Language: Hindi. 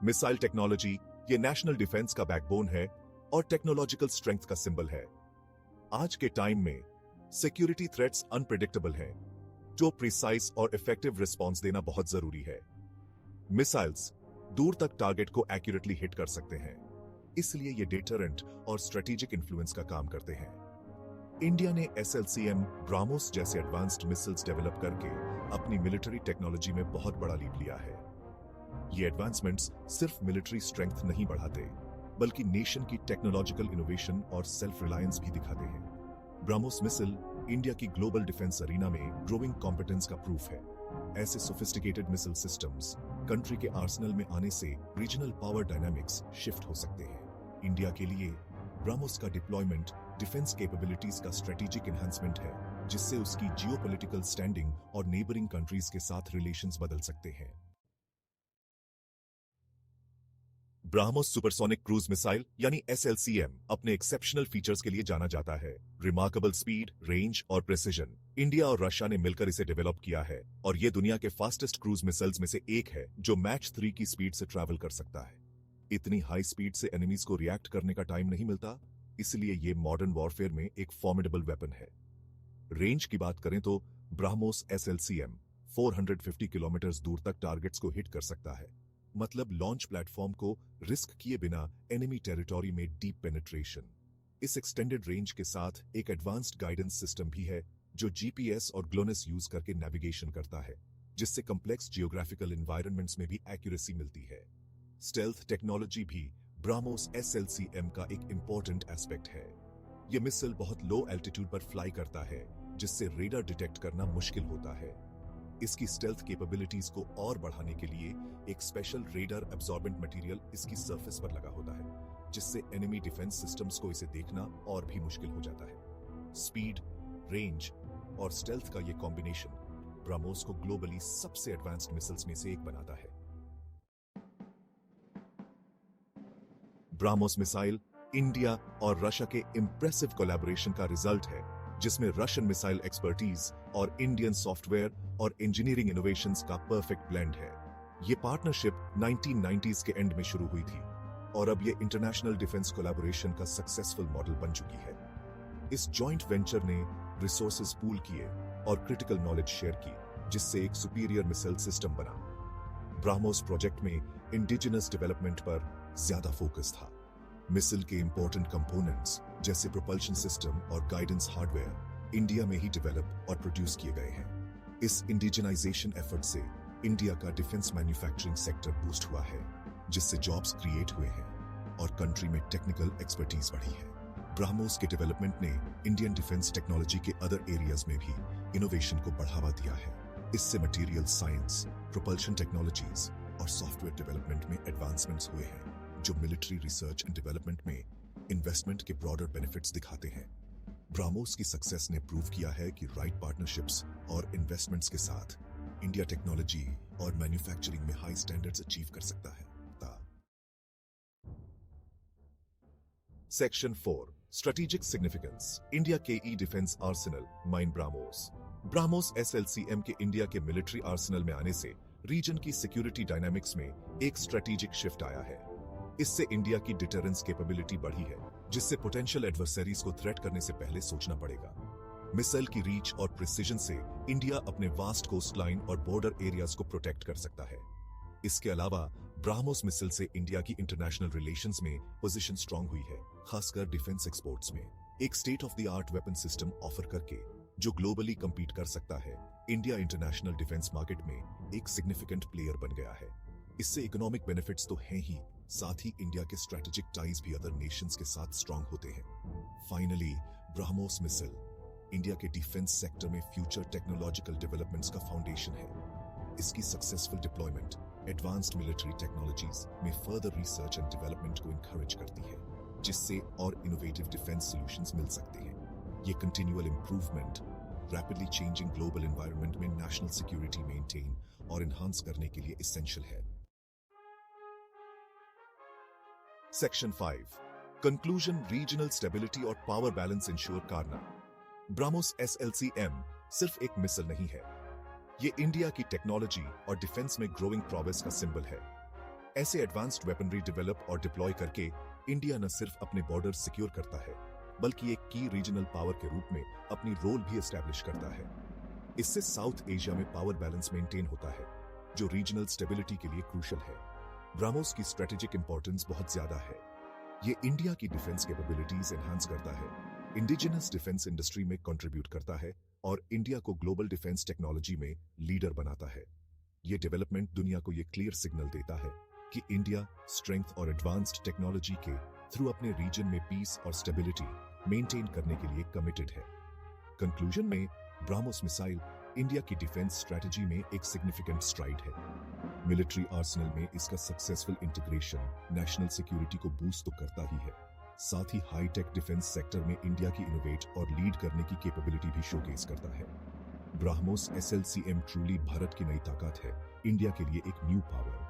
मिसाइल टेक्नोलॉजी ये नेशनल डिफेंस का बैकबोन है और टेक्नोलॉजिकल स्ट्रेंथ का सिंबल है। आज के टाइम में सिक्योरिटी थ्रेट्स अनप्रेडिक्टेबल हैं, जो प्रिसाइज और इफेक्टिव रिस्पॉन्स देना बहुत जरूरी है। मिसाइल्स दूर तक टारगेट को एक्यूरेटली हिट कर सकते हैं, इसलिए ये डेटरेंट और स्ट्रेटेजिक इन्फ्लुएंस का काम करते हैं। इंडिया ने SLCM ब्राह्मोस जैसे एडवांस्ड मिसाइल्स डेवलप करके अपनी मिलिट्री टेक्नोलॉजी में बहुत बड़ा लीड लिया है। ये एडवांसमेंट्स सिर्फ मिलिट्री स्ट्रेंथ नहीं बढ़ाते, बल्कि नेशन की टेक्नोलॉजिकल इनोवेशन और सेल्फ रिलायंस भी दिखाते हैं। ब्राह्मोस मिसाइल इंडिया की ग्लोबल डिफेंस अरीना में ग्रोइंग कॉम्पिटेंस का प्रूफ है। ऐसे सोफिस्टिकेटेड मिसाइल सिस्टम्स कंट्री के आर्सेनल में आने से रीजनल पावर डायनामिक्स शिफ्ट हो सकते हैं। इंडिया के लिए ब्राह्मोस का डिप्लॉयमेंट डिफेंस कैपेबिलिटीज का स्ट्रेटेजिक एनहांसमेंट है, जिससे उसकी जियोपॉलिटिकल स्टैंडिंग और नेबरिंग कंट्रीज के साथ रिलेशंस बदल सकते हैं। ब्राह्मोस सुपरसोनिक क्रूज मिसाइल यानी SLCM अपने एक्सेप्शनल फीचर्स के लिए जाना जाता है। रिमार्केबल स्पीड, रेंज और प्रिसिजन। इंडिया और रशिया ने मिलकर इसे डेवलप किया है और यह दुनिया के फास्टेस्ट क्रूज मिसाइल्स में से एक है, जो मैच 3 की स्पीड से ट्रैवल कर सकता है। इतनी हाई स्पीड से एनिमीज को रिएक्ट करने का टाइम नहीं मिलता, इसलिए यह मॉडर्न वॉरफेयर में एक फॉर्मिडेबल वेपन है। रेंज की बात करें तो ब्राह्मोस SLCM 450 किलोमीटर दूर तक टारगेट्स को हिट कर सकता है, मतलब लॉन्च प्लेटफॉर्म को रिस्क किए बिना एनिमी टेरिटोरी में डीप पेनिट्रेशन। इस एक्सटेंडेड रेंज के साथ एक एडवांस्ड गाइडेंस सिस्टम भी है, जो GPS और GLONASS यूज करके नेविगेशन करता है, जिससे कॉम्प्लेक्स जियोग्राफिकल एनवायरनमेंट्स में भी एक्यूरेसी मिलती है। स्टेल्थ टेक्नोलॉजी भी ब्राह्मोस SLCM का एक इंपॉर्टेंट एस्पेक्ट है। यह मिसाइल बहुत लो एल्टीट्यूड पर फ्लाई करता है, जिससे रेडार डिटेक्ट करना मुश्किल होता है। इसकी स्टेल्थ कैपेबिलिटीज को और बढ़ाने के लिए एक स्पेशल रेडार एब्जॉर्बेंट मटेरियल इसकी सरफेस पर लगा होता है, जिससे एनिमी डिफेंस सिस्टम्स को इसे देखना और भी मुश्किल हो जाता है। स्पीड, रेंज और स्टेल्थ का यह कॉम्बिनेशन ब्राह्मोस को ग्लोबली सबसे एडवांस्ड मिसाइल्स में से एक बनाता है। ब्राह्मोस मिसाइल इंडिया और रशिया के इंप्रेसिव कोलैबोरेशन का रिजल्ट है, जिसमें रशियन मिसाइल एक्सपर्टीज और इंडियन सॉफ्टवेयर और इंजीनियरिंग इनोवेशंस का परफेक्ट ब्लेंड है। यह पार्टनरशिप 1990s के एंड में शुरू हुई थी और अब यह इंटरनेशनल डिफेंस कोलैबोरेशन का सक्सेसफुल मॉडल बन चुकी है। इस जॉइंट वेंचर ने रिसोर्सेज पूल किए और क्रिटिकल नॉलेज शेयर की, जिससे एक सुपीरियर मिसाइल सिस्टम बना। ब्राह्मोस प्रोजेक्ट में इंडिजिनस डेवलपमेंट पर ज्यादा फोकस था। मिसाइल के इंपॉर्टेंट कंपोनेंट्स जैसे प्रोपल्शन सिस्टम और गाइडेंस हार्डवेयर इंडिया में ही डेवलप और प्रोड्यूस किए गए हैं। इस इंडिजिनाइजेशन एफर्ट से इंडिया का डिफेंस मैन्युफैक्चरिंग सेक्टर बूस्ट हुआ है, जिससे जॉब्स क्रिएट हुए हैं और कंट्री में टेक्निकल एक्सपर्टीज बढ़ी है। ब्राह्मोस के डेवलपमेंट ने इंडियन डिफेंस टेक्नोलॉजी के अदर एरियाज में भी इनोवेशन को बढ़ावा दिया है। इससे मटेरियल साइंस, प्रोपल्शन टेक्नोलॉजीज और सॉफ्टवेयर डेवलपमेंट में एडवांसमेंट्स हुए हैं, जो मिलिट्री रिसर्च एंड डेवलपमेंट में इन्वेस्टमेंट के ब्रॉडर बेनिफिट्स दिखाते हैं। ब्राह्मोस की सक्सेस ने प्रूव किया है कि राइट पार्टनरशिप्स और इन्वेस्टमेंट्स के साथ इंडिया टेक्नोलॉजी और मैन्युफैक्चरिंग में हाई स्टैंडर्ड्स अचीव कर सकता है। सेक्शन 4 स्ट्रेटेजिक सिग्निफिकेंस इंडिया के defence Arsenal mine BrahMos. BrahMos SLCM के इंडिया के मिलिट्री आर्सेनल में आने से रीजन की सिक्योरिटी डायनामिक्स में एक स्ट्रेटेजिक शिफ्ट आया है। इससे इंडिया की डिटरेंस कैपेबिलिटी बढ़ी है, जिससे पोटेंशियल एडवर्सरीज को थ्रेट करने से पहले सोचना पड़ेगा। मिसाइल की रीच और प्रिसिजन से इंडिया अपने वास्ट कोस्ट लाइन और बॉर्डर एरियाज को प्रोटेक्ट कर सकता है। इसके अलावा ब्राह्मोस मिसाइल से इंडिया की इंटरनेशनल रिलेशंस में पोजीशन स्ट्रांग हुई है, खासकर डिफेंस एक्सपोर्ट्स में। एक state of the art weapon system offer करके जो ग्लोबली कंपीट कर सकता है, इंडिया इंटरनेशनल डिफेंस मार्केट में एक सिग्निफिकेंट प्लेयर बन गया है। इससे इकोनॉमिक बेनिफिट्स तो हैं ही, साथ ही इंडिया के स्ट्रेटेजिक टाइज भी अदर नेशंस के साथ स्ट्रांग होते हैं। फाइनली ब्राह्मोस मिसाइल इंडिया के डिफेंस सेक्टर में फ्यूचर टेक्नोलॉजिकल डेवलपमेंट्स का फाउंडेशन है। इसकी successful deployment advanced military technologies में फर्दर रिसर्च एंड डेवलपमेंट को इंकरेज करती है, जिससे और इनोवेटिव डिफेंस सॉल्यूशंस मिल सकते हैं। ये continual improvement rapidly changing global environment में नेशनल सिक्योरिटी मेंटेन और एनहांस करने के लिए एसेंशियल है। सेक्शन 5 कंक्लूजन रीजनल स्टेबिलिटी और पावर बैलेंस इंश्योर करना। ब्राह्मोस SLCM सिर्फ एक मिसाइल नहीं है, ये इंडिया की टेक्नोलॉजी और डिफेंस में ग्रोइंग प्रोग्रेस का सिंबल है। ऐसे एडवांस्ड वेपनरी डेवलप और डिप्लॉय करके इंडिया न सिर्फ अपने बॉर्डर सिक्योर करता है बल्कि एक की रीजनल पावर के रूप में अपनी रोल भी एस्टैब्लिश करता है। इससे साउथ एशिया में पावर बैलेंस मेंटेन होता है जो रीजनल स्टेबिलिटी के लिए क्रूशियल है। ब्राह्मोस की स्ट्रेटेजिक इंपॉर्टेंस बहुत ज्यादा है। ये इंडिया की डिफेंस कैपेबिलिटीज एनहांस करता है, इंडिजिनस डिफेंस इंडस्ट्री में कंट्रीब्यूट करता है और इंडिया को ग्लोबल डिफेंस टेक्नोलॉजी में लीडर बनाता है। ये डेवलपमेंट दुनिया को ये क्लियर सिग्नल देता है कि इंडिया स्ट्रेंथ और एडवांस्ड टेक्नोलॉजी के थ्रू अपने रीजन में पीस और स्टेबिलिटी मेंटेन करने के लिए कमिटेड है। कंक्लूजन में ब्राह्मोस मिसाइल इंडिया की डिफेंस स्ट्रेटजी में एक सिग्निफिकेंट स्ट्राइड है। मिलिट्री आर्सेनल में इसका सक्सेसफुल इंटीग्रेशन नेशनल सिक्योरिटी को बूस्ट तो करता ही है, साथ ही हाईटेक डिफेंस सेक्टर में इंडिया की इनोवेट और लीड करने की कैपेबिलिटी भी शोकेस करता है। ब्राह्मोस SLCM ट्रूली भारत की नई ताकत है, इंडिया के लिए एक न्यू पावर।